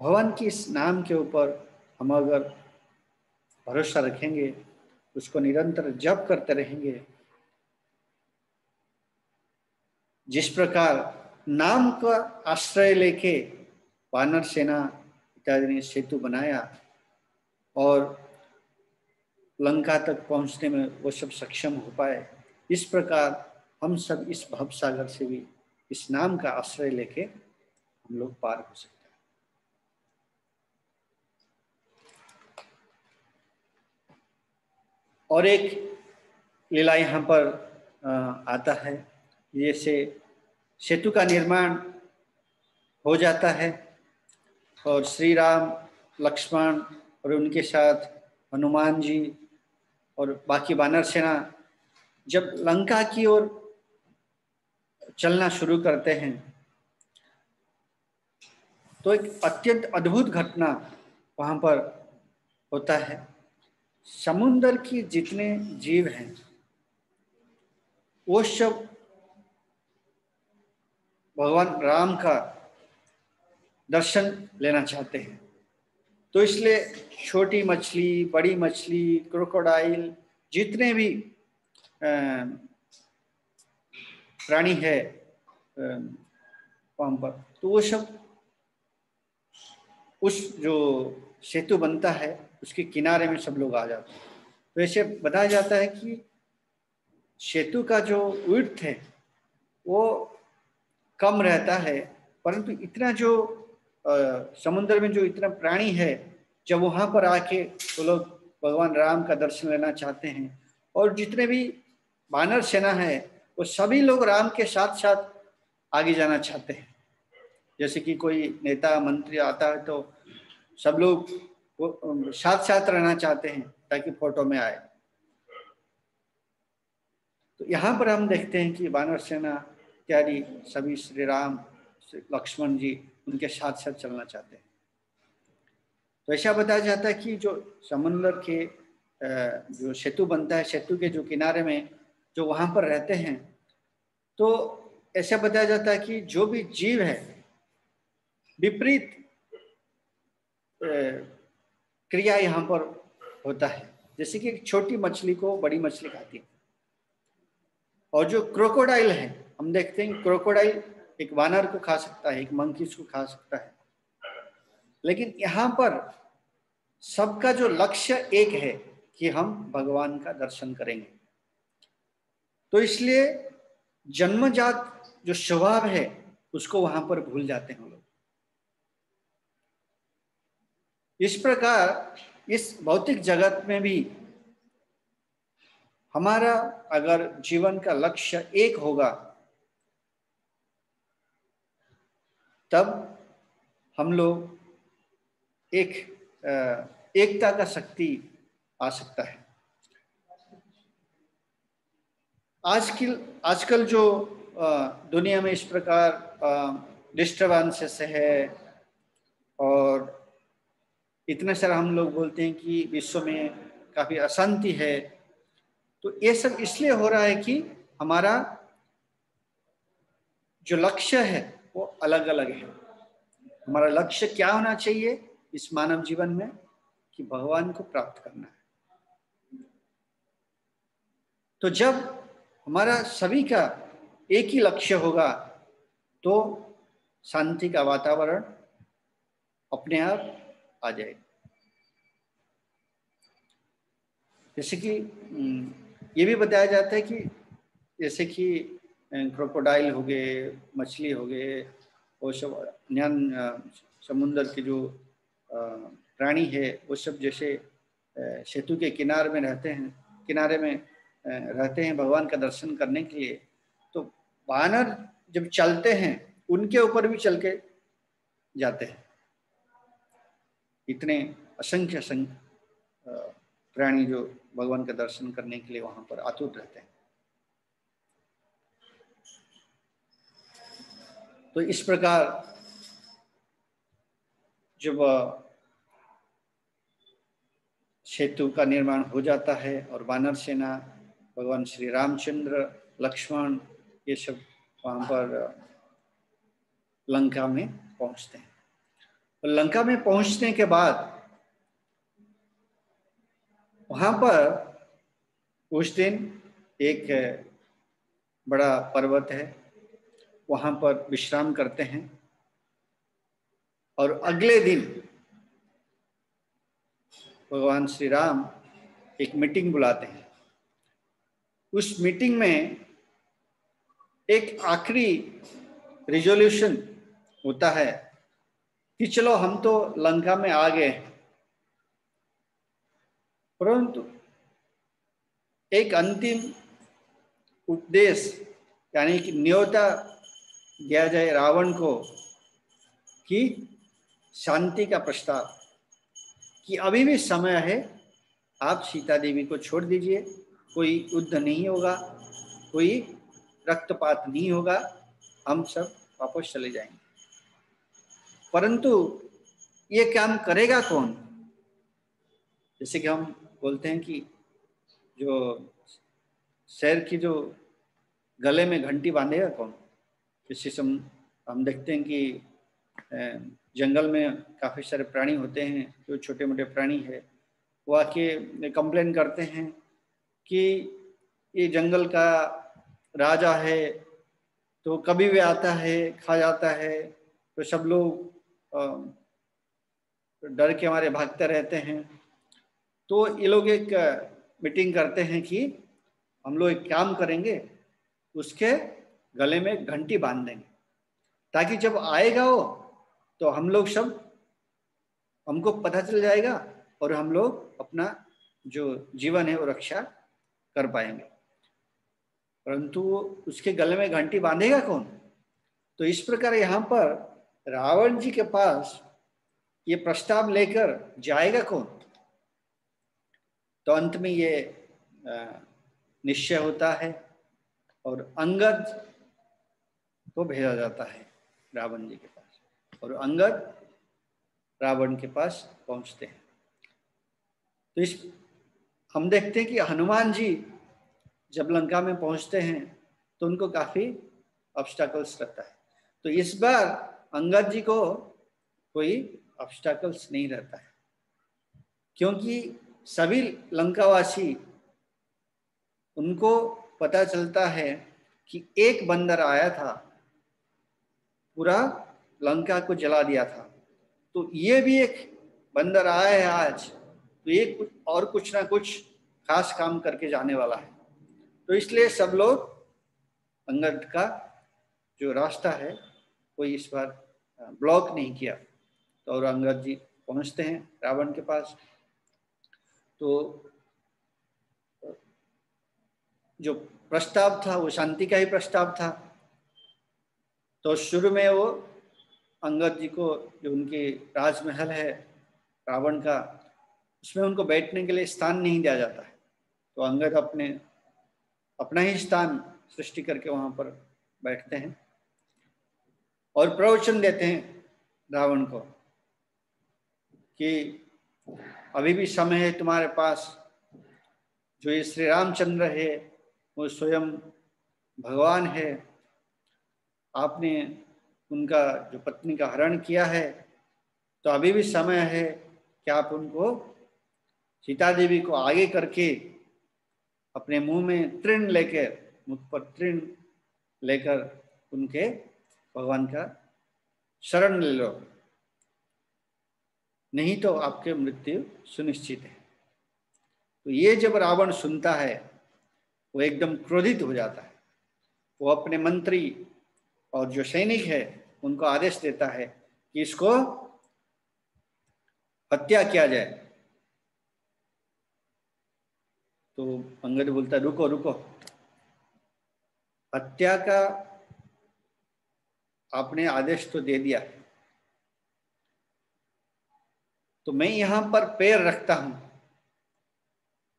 भगवान की इस नाम के ऊपर हम अगर भरोसा रखेंगे, उसको निरंतर जप करते रहेंगे, जिस प्रकार नाम का आश्रय लेके वानर सेना इत्यादि ने सेतु बनाया और लंका तक पहुंचने में वो सब सक्षम हो पाए, इस प्रकार हम सब इस भवसागर से भी इस नाम का आश्रय लेके हम लोग पार हो सकते हैं। और एक लीला यहाँ पर आता है, जैसे सेतु का निर्माण हो जाता है और श्री राम लक्ष्मण और उनके साथ हनुमान जी और बाकी वानर सेना जब लंका की ओर चलना शुरू करते हैं, तो एक अत्यंत अद्भुत घटना वहां पर होता है। समुद्र की जितने जीव हैं वो सब भगवान राम का दर्शन लेना चाहते हैं। तो इसलिए छोटी मछली, बड़ी मछली, क्रोकोडाइल, जितने भी प्राणी है वहां पर, तो वो सब उस जो सेतु बनता है उसके किनारे में सब लोग आ जाते हैं। तो ऐसे बताया जाता है कि सेतु का जो विड्थ है वो कम रहता है, परंतु इतना जो समुद्र में जो इतना प्राणी है, जब वहां पर आके वो लोग भगवान राम का दर्शन लेना चाहते हैं, और जितने भी वानर सेना है वो सभी लोग राम के साथ साथ आगे जाना चाहते हैं। जैसे कि कोई नेता मंत्री आता है तो सब लोग वो साथ साथ रहना चाहते हैं ताकि फोटो में आए। तो यहाँ पर हम देखते हैं कि वानर सेना इत्यादि सभी श्री राम, लक्ष्मण जी उनके साथ साथ चलना चाहते हैं। तो ऐसा बताया जाता है कि जो समुद्र के जो सेतु बनता है, सेतु के जो किनारे में जो वहां पर रहते हैं, तो ऐसा बताया जाता है कि जो भी जीव है विपरीत क्रिया यहाँ पर होता है। जैसे कि एक छोटी मछली को बड़ी मछली खाती है, और जो क्रोकोडाइल है, हम देखते हैं क्रोकोडाइल एक वानर को खा सकता है, एक मंकीज को खा सकता है, लेकिन यहाँ पर सबका जो लक्ष्य एक है कि हम भगवान का दर्शन करेंगे। तो इसलिए जन्मजात जो स्वभाव है उसको वहां पर भूल जाते हैं लोग। इस प्रकार इस भौतिक जगत में भी हमारा अगर जीवन का लक्ष्य एक होगा, तब हम लोग एकता का शक्ति आ सकता है। आजकल जो दुनिया में इस प्रकार डिस्टर्बेंसेस है, और इतने सारा हम लोग बोलते हैं कि विश्व में काफी अशांति है, तो ये सब इसलिए हो रहा है कि हमारा जो लक्ष्य है वो अलग अलग है। हमारा लक्ष्य क्या होना चाहिए इस मानव जीवन में, कि भगवान को प्राप्त करना है। तो जब हमारा सभी का एक ही लक्ष्य होगा तो शांति का वातावरण अपने आप आ जाएगा। जैसे कि ये भी बताया जाता है कि जैसे कि क्रोकोडाइल हो गए, मछली हो गए, वो सब समुद्र के जो प्राणी है वो सब जैसे सेतु के किनारे में रहते हैं भगवान का दर्शन करने के लिए। तो वानर जब चलते हैं उनके ऊपर भी चल के जाते हैं। इतने असंख्य प्राणी जो भगवान का दर्शन करने के लिए वहां पर आतुर रहते हैं। तो इस प्रकार जब सेतु का निर्माण हो जाता है और वानर सेना, भगवान श्री रामचंद्र, लक्ष्मण, ये सब वहां पर लंका में पहुंचते हैं। तो लंका में पहुंचने के बाद वहां पर उस दिन एक बड़ा पर्वत है, वहां पर विश्राम करते हैं, और अगले दिन भगवान श्री राम एक मीटिंग बुलाते हैं। उस मीटिंग में एक आखिरी रिजोल्यूशन होता है कि चलो हम तो लंका में आ गए, परंतु एक अंतिम उद्देश्य यानी कि न्योता दिया जाए रावण को कि शांति का प्रस्ताव, कि अभी भी समय है, आप सीता देवी को छोड़ दीजिए, कोई युद्ध नहीं होगा, कोई रक्तपात नहीं होगा, हम सब वापस चले जाएंगे। परंतु ये काम करेगा कौन? जैसे कि हम बोलते हैं कि जो शहर की जो गले में घंटी बांधेगा कौन? इसी समय हम देखते हैं कि जंगल में काफ़ी सारे प्राणी होते हैं, जो छोटे मोटे प्राणी है, वो आके कंप्लेन करते हैं कि ये जंगल का राजा है, तो कभी भी आता है, खा जाता है, तो सब लोग डर के हमारे भागते रहते हैं। तो ये लोग एक मीटिंग करते हैं कि हम लोग एक काम करेंगे, उसके गले में घंटी बांध देंगे, ताकि जब आएगा वो तो हम लोग सब, हमको पता चल जाएगा और हम लोग अपना जो जीवन है वो रक्षा कर पाएंगे। परंतु उसके गले में घंटी बांधेगा कौन? तो इस प्रकार यहाँ पर रावण जी के पास ये प्रस्ताव लेकर जाएगा कौन? तो अंत में ये निश्चय होता है और अंगद को भेजा जाता है रावण जी के पास, और अंगद रावण के पास पहुंचते हैं। तो इस हम देखते हैं कि हनुमान जी जब लंका में पहुंचते हैं तो उनको काफी ऑब्स्टैकल्स रहता है। तो इस बार अंगद जी को कोई ऑब्स्टैकल्स नहीं रहता है, क्योंकि सभी लंकावासी, उनको पता चलता है कि एक बंदर आया था, पूरा लंका को जला दिया था, तो ये भी एक बंदर आया है आज, तो ये कुछ ना कुछ खास काम करके जाने वाला है। तो इसलिए सब लोग अंगद का जो रास्ता है वो इस बार ब्लॉक नहीं किया। तो और अंगद जी पहुंचते हैं रावण के पास। तो जो प्रस्ताव था वो शांति का ही प्रस्ताव था। तो शुरू में वो अंगद जी को, जो उनकी राजमहल है रावण का, उसमें उनको बैठने के लिए स्थान नहीं दिया जाता है। तो अंगद अपना ही स्थान सृष्टि करके वहां पर बैठते हैं और प्रवचन देते हैं रावण को कि अभी भी समय है तुम्हारे पास, जो ये श्री रामचंद्र है वो स्वयं भगवान है, आपने उनका जो पत्नी का हरण किया है, तो अभी भी समय है कि आप उनको, सीता देवी को आगे करके अपने मुंह में तृण लेकर, मुख पर तृण लेकर उनके भगवान का शरण ले लो, नहीं तो आपके मृत्यु सुनिश्चित है। तो ये जब रावण सुनता है वो एकदम क्रोधित हो जाता है। वो अपने मंत्री और जो सैनिक है उनको आदेश देता है कि इसको हत्या किया जाए। तो अंगद बोलता है रुको रुको, हत्या का आपने आदेश तो दे दिया, तो मैं यहां पर पैर रखता हूं,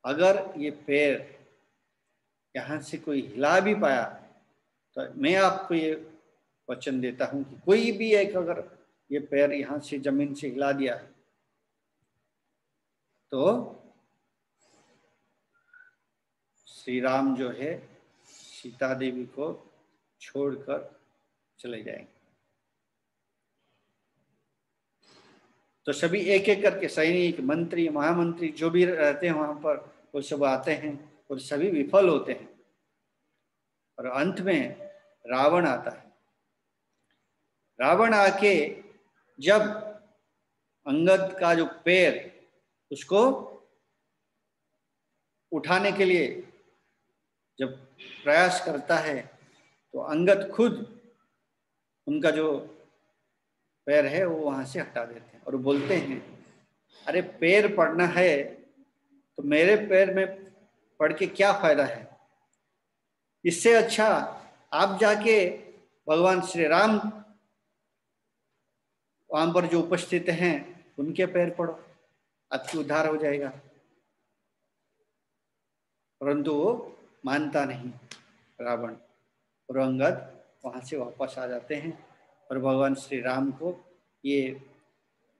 अगर ये पैर यहां से कोई हिला भी पाया तो मैं आपको ये वचन देता हूं कि कोई भी एक अगर ये पैर यहां से जमीन से हिला दिया तो श्री राम जो है सीता देवी को छोड़कर चले जाएंगे। तो सभी एक एक करके सैनिक, मंत्री, महामंत्री जो भी रहते हैं वहां पर, वो सब आते हैं और सभी विफल होते हैं। और अंत में रावण आता है। रावण आके जब अंगद का जो पैर उसको उठाने के लिए जब प्रयास करता है, तो अंगद खुद उनका जो पैर है वो वहां से हटा देते हैं और बोलते हैं अरे पैर पड़ना है तो मेरे पैर में पड़ के क्या फायदा है, इससे अच्छा आप जाके भगवान श्री राम वहां पर जो उपस्थित हैं उनके पैर पड़ो, आपकी उद्धार हो जाएगा। परंतु वो मानता नहीं रावण, और अंगद वहां से वापस आ जाते हैं और भगवान श्री राम को ये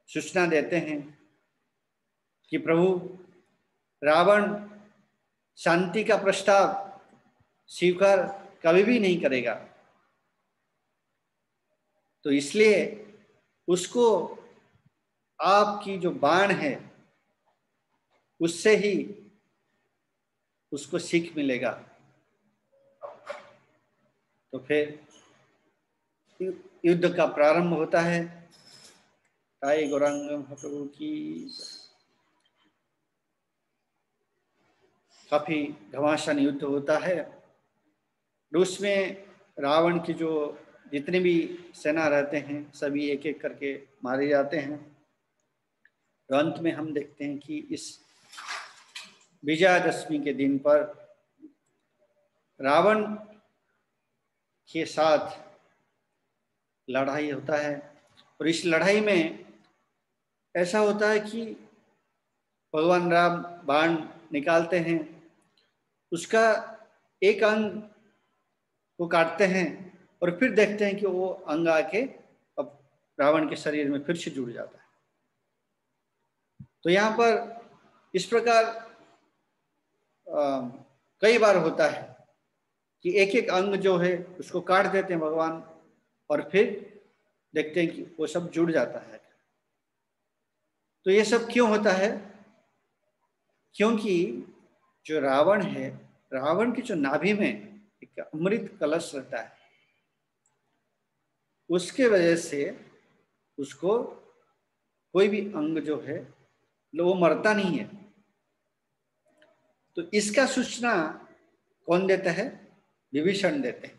सूचना देते हैं कि प्रभु, रावण शांति का प्रस्ताव स्वीकार कभी भी नहीं करेगा। तो इसलिए उसको आपकी जो बाण है उससे ही उसको सीख मिलेगा। तो फिर युद्ध का प्रारंभ होता है। ताई गौरांग महाप्रभु की काफी घमासान युद्ध होता है। रूस में रावण की जो जितने भी सेना रहते हैं सभी एक एक करके मारे जाते हैं। तो अंत में हम देखते हैं कि इस विजयादशमी के दिन पर रावण के साथ लड़ाई होता है। और इस लड़ाई में ऐसा होता है कि भगवान राम बाण निकालते हैं, उसका एक अंग को काटते हैं और फिर देखते हैं कि वो अंग आके अब रावण के शरीर में फिर से जुड़ जाता है। तो यहाँ पर इस प्रकार कई बार होता है कि एक एक अंग जो है उसको काट देते हैं भगवान और फिर देखते हैं कि वो सब जुड़ जाता है। तो ये सब क्यों होता है? क्योंकि जो रावण है, रावण की जो नाभि में एक अमृत कलश रहता है, उसके वजह से उसको कोई भी अंग जो है वो मरता नहीं है। तो इसका सूचना कौन देता है? विभीषण देते हैं,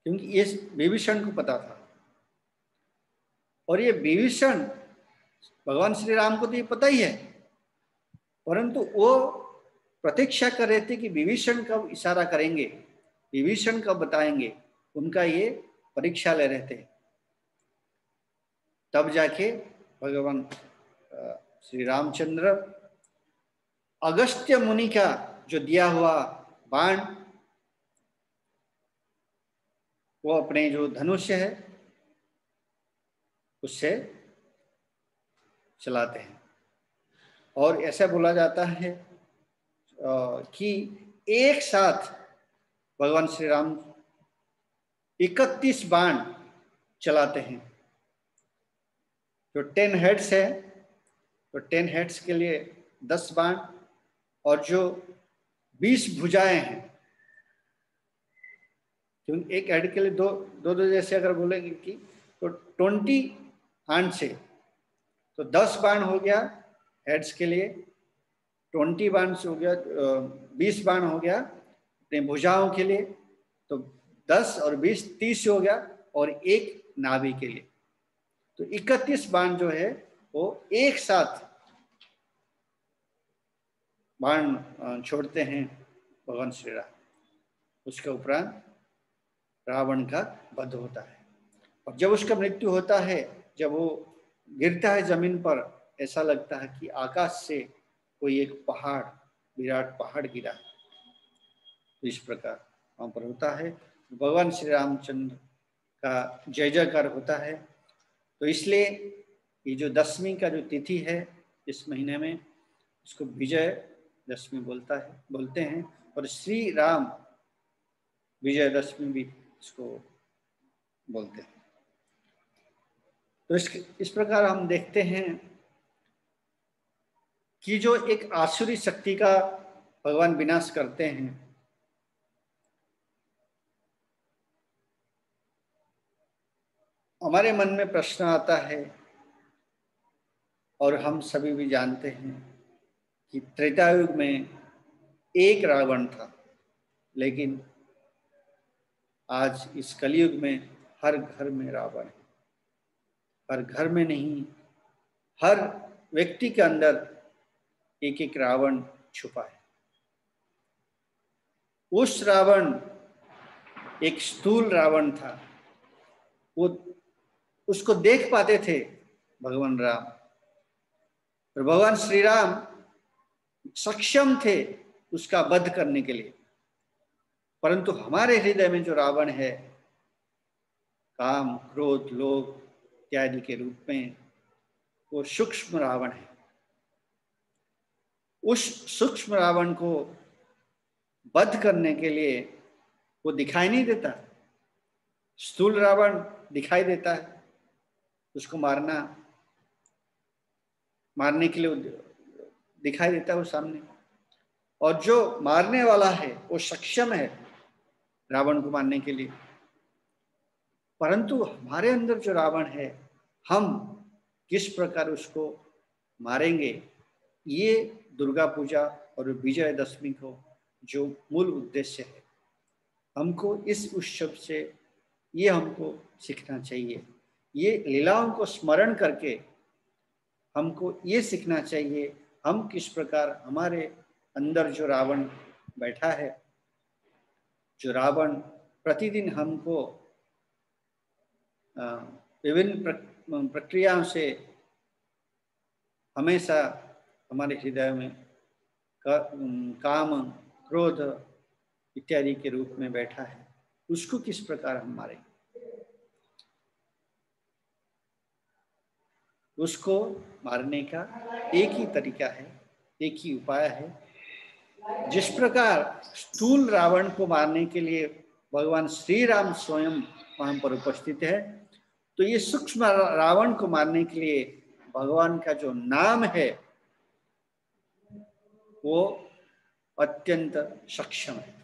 क्योंकि ये विभीषण को पता था। और ये विभीषण भगवान श्री राम को तो ये पता ही है, परंतु वो प्रतीक्षा कर रहे थे कि विभीषण कब इशारा करेंगे, विभीषण कब बताएंगे, उनका ये परीक्षा ले रहे थे। तब जाके भगवान श्री रामचंद्र अगस्त्य मुनि का जो दिया हुआ बाण, वो अपने जो धनुष्य है उससे चलाते हैं। और ऐसा बोला जाता है कि एक साथ भगवान श्री राम 31 बाण चलाते हैं। जो 10 हेड्स है तो 10 हेड्स के लिए 10 बाण, और जो 20 भुजाएं हैं, क्योंकि एक हेड के लिए दो दो जैसे अगर बोलेंगे कि तो 20 हैंड से तो 10 बाण हो गया हेड्स के लिए, 20 बाण से हो गया 20 बाण हो गया अपने भुजाओं के लिए, तो 10 और 20 30 हो गया, और एक नाभि के लिए। तो 31 बाण जो है वो एक साथ बाण छोड़ते हैं भगवान श्री राम। उसके उपरांत रावण का वध होता है। और जब उसका मृत्यु होता है, जब वो गिरता है जमीन पर, ऐसा लगता है कि आकाश से कोई एक पहाड़, विराट पहाड़ गिरा। तो इस प्रकार वहां पर होता है, भगवान श्री रामचंद्र का जय जयकार होता है। तो इसलिए ये जो दशमी का जो तिथि है इस महीने में, इसको विजय दशमी बोलते हैं। और श्री राम विजयदशमी भी इसको बोलते हैं। तो इस प्रकार हम देखते हैं कि जो एक आसुरी शक्ति का भगवान विनाश करते हैं, हमारे मन में प्रश्न आता है, और हम सभी भी जानते हैं कि त्रेता युग में एक रावण था, लेकिन आज इस कलयुग में हर घर में रावण है। हर घर में नहीं, हर व्यक्ति के अंदर एक एक रावण छुपा है। उस रावण एक स्थूल रावण था, वो उसको देख पाते थे भगवान राम, और भगवान श्री राम सक्षम थे उसका वध करने के लिए। परंतु हमारे हृदय में जो रावण है, काम क्रोध लोभ इत्यादि के रूप में, वो सूक्ष्म रावण है। उस सूक्ष्म रावण को वध करने के लिए वो दिखाई नहीं देता, स्थूल रावण दिखाई देता है, उसको मारने के लिए दिखाई देता है वो सामने, और जो मारने वाला है वो सक्षम है रावण को मारने के लिए। परंतु हमारे अंदर जो रावण है, हम किस प्रकार उसको मारेंगे, ये दुर्गा पूजा और विजयदशमी को जो मूल उद्देश्य है, हमको इस उत्सव से ये हमको सीखना चाहिए। ये लीलाओं को स्मरण करके हमको ये सीखना चाहिए, हम किस प्रकार हमारे अंदर जो रावण बैठा है, जो रावण प्रतिदिन हमको विभिन्न प्रक्रियाओं से हमेशा हमारे हृदय में काम, क्रोध इत्यादि के रूप में बैठा है, उसको किस प्रकार हम मारें। उसको मारने का एक ही तरीका है, एक ही उपाय है। जिस प्रकार स्थूल रावण को मारने के लिए भगवान श्री राम स्वयं वहां पर उपस्थित है, तो ये सूक्ष्म रावण को मारने के लिए भगवान का जो नाम है वो अत्यंत सक्षम है।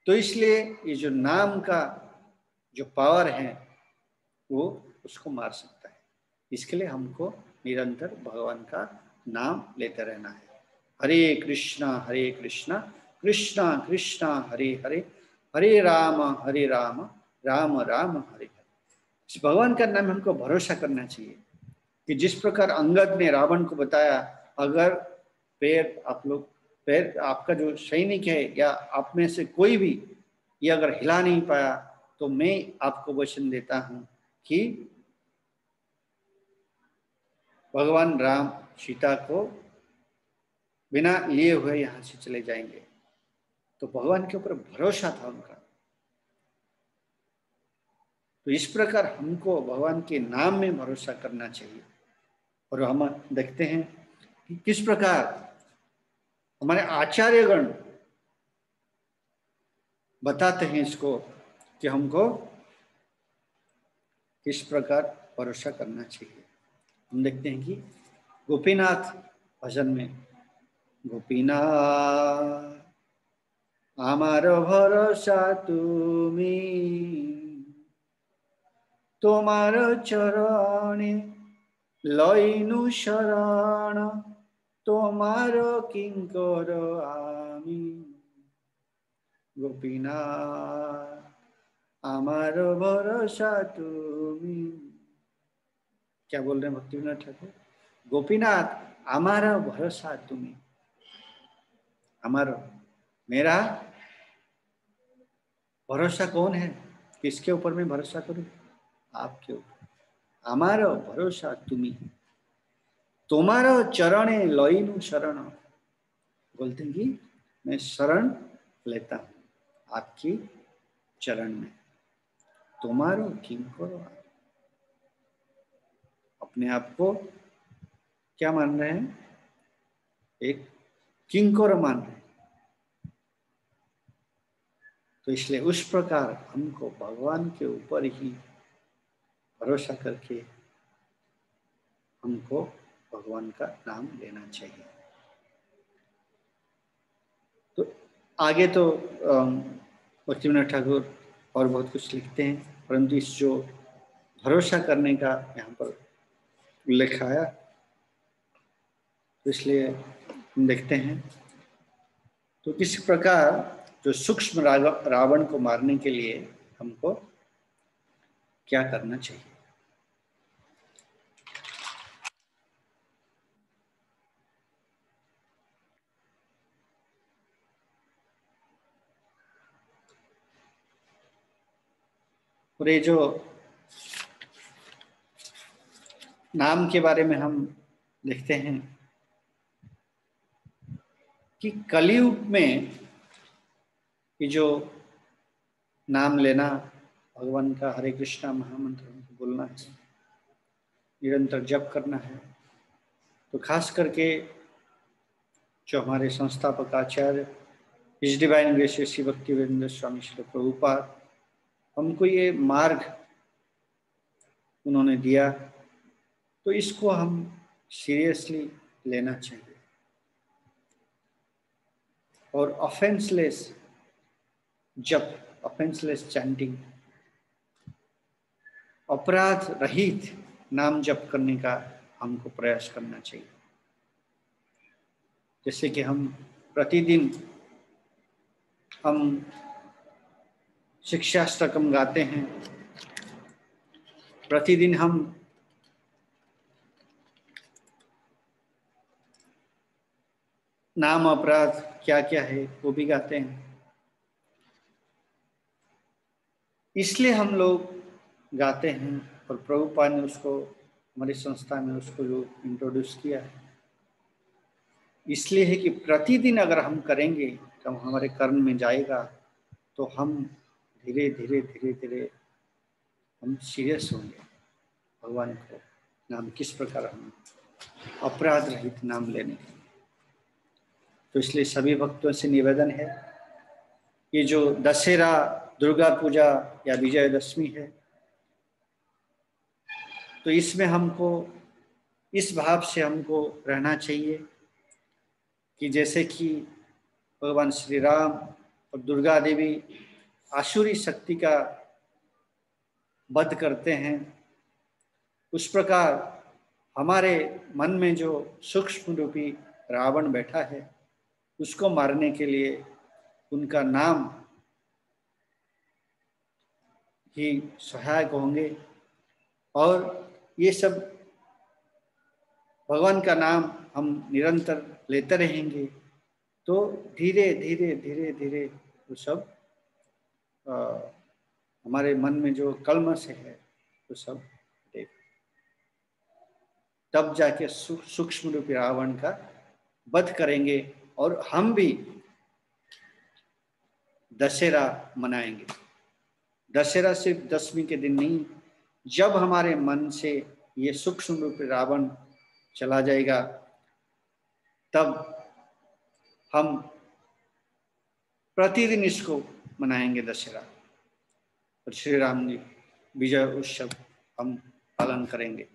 तो इसलिए ये जो नाम का जो पावर है वो उसको मार सकता है। इसके लिए हमको निरंतर भगवान का नाम लेते रहना है। हरे कृष्णा कृष्णा कृष्णा हरे हरे, हरे राम राम राम हरे हरे। इस भगवान का नाम हमको भरोसा करना चाहिए कि जिस प्रकार अंगद ने रावण को बताया, अगर पैर आपका जो सैनिक है या आप में से कोई भी ये अगर हिला नहीं पाया, तो मैं आपको वचन देता हूं कि भगवान राम सीता को बिना लिए हुए यहां से चले जाएंगे। तो भगवान के ऊपर भरोसा था उनका। तो इस प्रकार हमको भगवान के नाम में भरोसा करना चाहिए। और हम देखते हैं कि किस प्रकार हमारे आचार्यगण बताते हैं इसको कि हमको किस प्रकार भरोसा करना चाहिए। हम देखते हैं कि गोपीनाथ भजन में, गोपीनाथ आमार भरोसा तुमी, तोमार चरणे लइनु शरण, तोमार किंकर आमी। गोपीनाथ आमार भरोसा तुमी। क्या बोल रहे हैं भक्तिविनोद ठाकुर? गोपीनाथ हमारा भरोसा तुम्हें, हमारा मेरा भरोसा कौन है, किसके ऊपर मैं भरोसा करूं? आपके ऊपर। हमारा भरोसा तुम्ही, तुम्हारा चरणे लइनु शरण। बोलते हैं कि मैं शरण लेता हूं आपकी चरण में। तुम्हारो किंकर, अपने आप को क्या मान रहे हैं? एक किंकर मान रहे हैं। तो इसलिए उस प्रकार हमको भगवान के ऊपर ही भरोसा करके हमको भगवान का नाम लेना चाहिए। तो आगे तो भक्तिविनोद ठाकुर और बहुत कुछ लिखते हैं, परंतु इस जो भरोसा करने का यहाँ पर उल्लेख आया, तो इसलिए हम देखते हैं तो किस प्रकार जो सूक्ष्म रावण को मारने के लिए हमको क्या करना चाहिए। और ये जो नाम के बारे में हम लिखते हैं कि कलयुग में ये जो नाम लेना, भगवान का हरे कृष्णा महामंत्र बोलना है, निरंतर जप करना है, तो खास करके जो हमारे संस्थापक आचार्य इस डिवाइन ग्रेस श्री भक्तिवेदांत स्वामी श्री प्रभुपाद हमको ये मार्ग उन्होंने दिया, तो इसको हम सीरियसली लेना चाहिए और ऑफेंसलेस जप, ऑफेंसलेस चैंटिंग, अपराध रहित नाम जप करने का हमको प्रयास करना चाहिए। जैसे कि हम प्रतिदिन हम शिक्षाष्टकम गाते हैं, प्रतिदिन हम नाम अपराध क्या क्या है वो भी गाते हैं। इसलिए हम लोग गाते हैं और प्रभुपाद ने उसको हमारी संस्था में उसको जो इंट्रोड्यूस किया है, इसलिए है कि प्रतिदिन अगर हम करेंगे तो हमारे कर्म में जाएगा, तो हम धीरे धीरे धीरे धीरे हम सीरियस होंगे भगवान को नाम किस प्रकार हम अपराध रहित नाम लेने। तो इसलिए सभी भक्तों से निवेदन है, ये जो दशहरा, दुर्गा पूजा या विजयदशमी है, तो इसमें हमको इस भाव से हमको रहना चाहिए कि जैसे कि भगवान श्री राम और दुर्गा देवी आसुरी शक्ति का वध करते हैं, उस प्रकार हमारे मन में जो सूक्ष्म रूपी रावण बैठा है, उसको मारने के लिए उनका नाम ही सहायक होंगे। और ये सब भगवान का नाम हम निरंतर लेते रहेंगे, तो धीरे धीरे धीरे धीरे वो सब हमारे मन में जो कलमश है वो सब हटेगा, तब जाके सूक्ष्म रूपी रावण का वध करेंगे और हम भी दशहरा मनाएंगे। दशहरा सिर्फ दशमी के दिन नहीं, जब हमारे मन से ये सूक्ष्म रूपी रावण चला जाएगा, तब हम प्रतिदिन इसको मनाएंगे दशहरा, और श्री राम जी विजय उत्सव हम पालन करेंगे।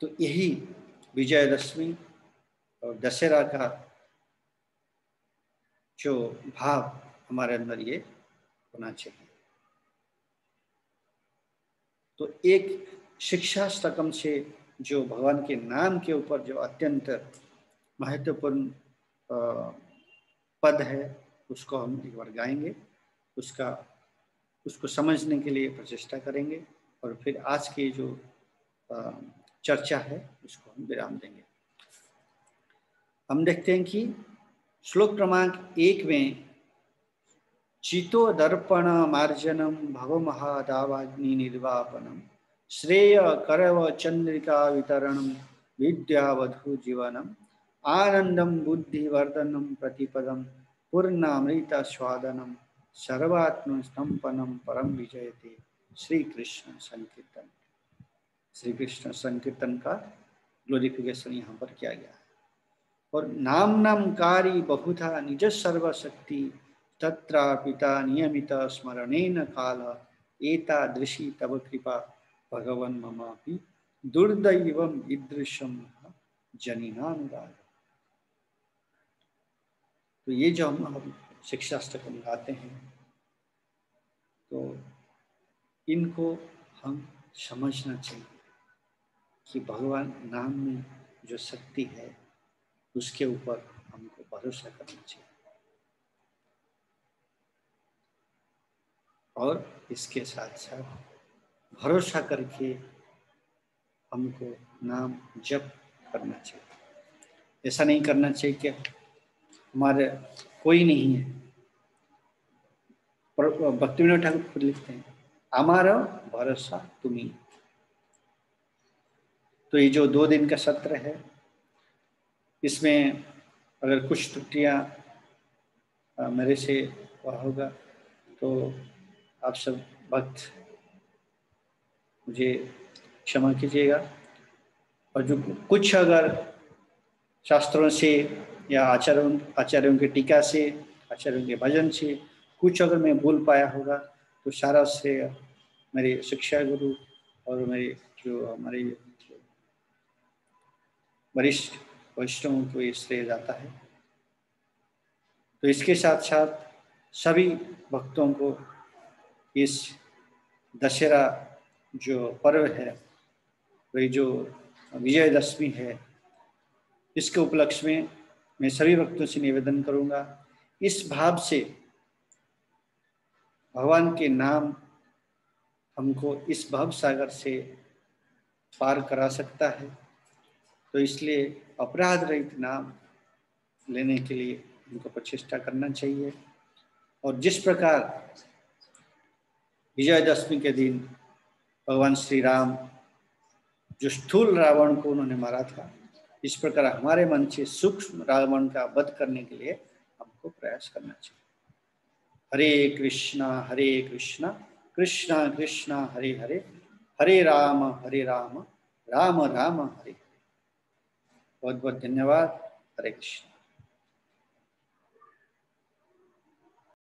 तो यही विजयदशमी और दशहरा का जो भाव हमारे अंदर ये होना चाहिए। तो एक शिक्षाष्टकम से जो भगवान के नाम के ऊपर जो अत्यंत महत्वपूर्ण पद है, उसको हम एक बार गाएंगे, उसको समझने के लिए प्रचेष्टा करेंगे, और फिर आज की जो चर्चा है उसको हम विराम देंगे। हम देखते हैं कि श्लोक क्रमांक 1 में चितो दर्पण मार्जनम भव महादावाग्नि निर्वापनम श्रेय करव चंद्रिका वितरणम विद्यावधु जीवनम आनंदम बुद्धिवर्धनम प्रतिपदम पूर्णामृत स्वादनम सर्वात्म स्तंपनम परम विजयते। श्री कृष्ण संकीर्तन, श्री कृष्ण संकीर्तन का ग्लोरिफिकेशन यहाँ पर किया गया है। और नाम नामकारी बहुधा निज सर्वशक्ति तत्रा पिता नियमित स्मरणेन काल एतादृशी तव कृपा भगवन् ममापि दुर्दैवम ईदृशम जनिनानुराग। तो ये जो हम शिक्षाष्टकम गाते हैं, तो इनको हम समझना चाहिए कि भगवान नाम में जो शक्ति है उसके ऊपर हमको भरोसा करना चाहिए, और इसके साथ साथ भरोसा करके हमको नाम जप करना चाहिए। ऐसा नहीं करना चाहिए कि हमारे कोई नहीं है। भक्तिविनोद ठाकुर खुद लिखते हैं, हमारा भरोसा तुम्ही। तो ये जो 2 दिन का सत्र है, इसमें अगर कुछ त्रुटियां मेरे से होगा तो आप सब भक्त मुझे क्षमा कीजिएगा। और जो कुछ अगर शास्त्रों से या आचार्यों के टीका से, आचार्यों के भजन से कुछ अगर मैं भूल पाया होगा तो सारा श्रेय मेरे शिक्षा गुरु और मेरे जो हमारे वरिष्ठ वैष्णवों को ये श्रेय जाता है। तो इसके साथ साथ सभी भक्तों को इस दशहरा जो पर्व है, वही जो विजयदशमी है, इसके उपलक्ष्य में मैं सभी भक्तों से निवेदन करूंगा, इस भाव से भगवान के नाम हमको इस भव सागर से पार करा सकता है। तो इसलिए अपराध रहित नाम लेने के लिए हमको प्रचेष्टा करना चाहिए। और जिस प्रकार विजयदशमी के दिन भगवान श्री राम जो स्थूल रावण को उन्होंने मारा था, इस प्रकार हमारे मन से सूक्ष्म रावण का वध करने के लिए हमको प्रयास करना चाहिए। हरे कृष्णा कृष्णा कृष्णा हरे हरे, हरे राम राम राम हरे। बहुत बहुत धन्यवाद। हरे कृष्ण।